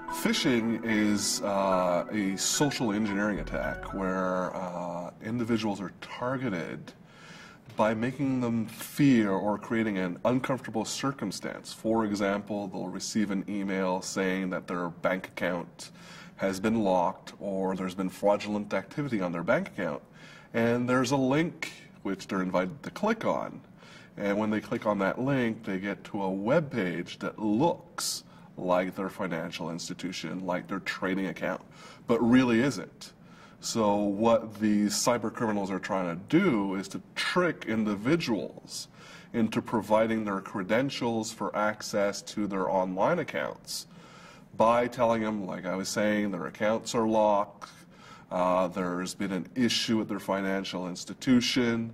Phishing is a social engineering attack where individuals are targeted by making them fear or creating an uncomfortable circumstance. For example, they'll receive an email saying that their bank account has been locked or there's been fraudulent activity on their bank account. And there's a link which they're invited to click on. And when they click on that link, they get to a web page that looks like their financial institution, like their trading account, but really isn't. So what these cyber criminals are trying to do is to trick individuals into providing their credentials for access to their online accounts by telling them, like I was saying, their accounts are locked, there's been an issue with their financial institution,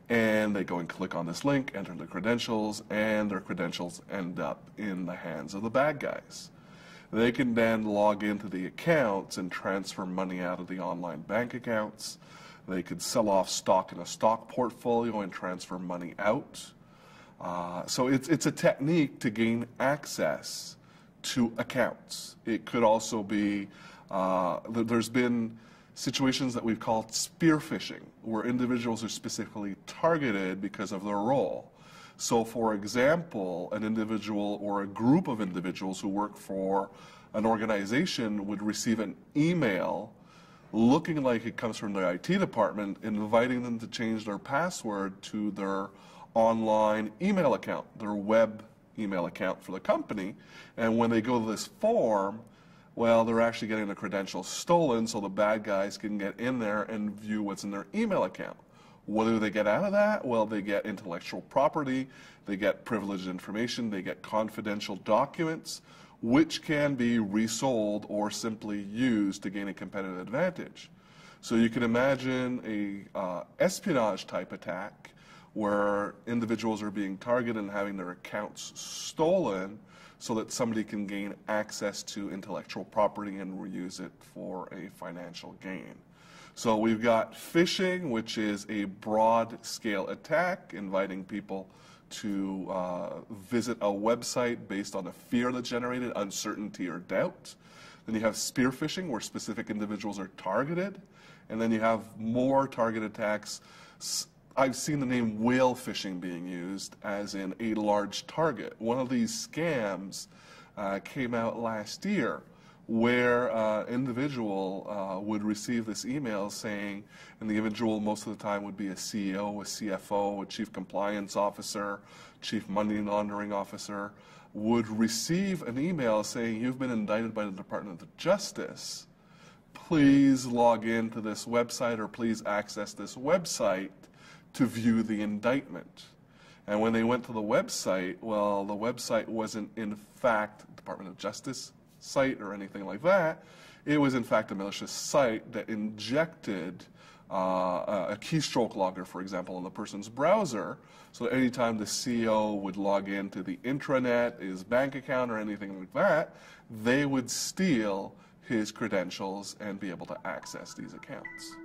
and they go and click on this link, enter their credentials, and their credentials end up in the hands of the bad guys. They can then log into the accounts and transfer money out of the online bank accounts. They could sell off stock in a stock portfolio and transfer money out. So it's a technique to gain access to accounts. It could also be, there's been situations that we've called spear-phishing, where individuals are specifically targeted because of their role. So, for example, an individual or a group of individuals who work for an organization would receive an email looking like it comes from their IT department, inviting them to change their password to their online email account, their web email account for the company. And when they go to this form, well, they're actually getting the credentials stolen so the bad guys can get in there and view what's in their email account. What do they get out of that? Well, they get intellectual property, they get privileged information, they get confidential documents, which can be resold or simply used to gain a competitive advantage. So you can imagine a espionage type attack where individuals are being targeted and having their accounts stolen so that somebody can gain access to intellectual property and reuse it for a financial gain. So we've got phishing, which is a broad-scale attack, inviting people to visit a website based on a fear that's generated, uncertainty or doubt. Then you have spear phishing, where specific individuals are targeted. And then you have more target attacks. I've seen the name whale phishing being used, as in a large target. One of these scams came out last year, where an individual would receive this email saying, and the individual most of the time would be a CEO, a CFO, a chief compliance officer, chief money laundering officer, would receive an email saying, you've been indicted by the Department of Justice. Please log into this website or please access this website to view the indictment. And when they went to the website, well, the website wasn't in fact Department of Justice site or anything like that. It was in fact a malicious site that injected a keystroke logger, for example, in the person's browser, so that anytime the CEO would log into the intranet, his bank account or anything like that, they would steal his credentials and be able to access these accounts.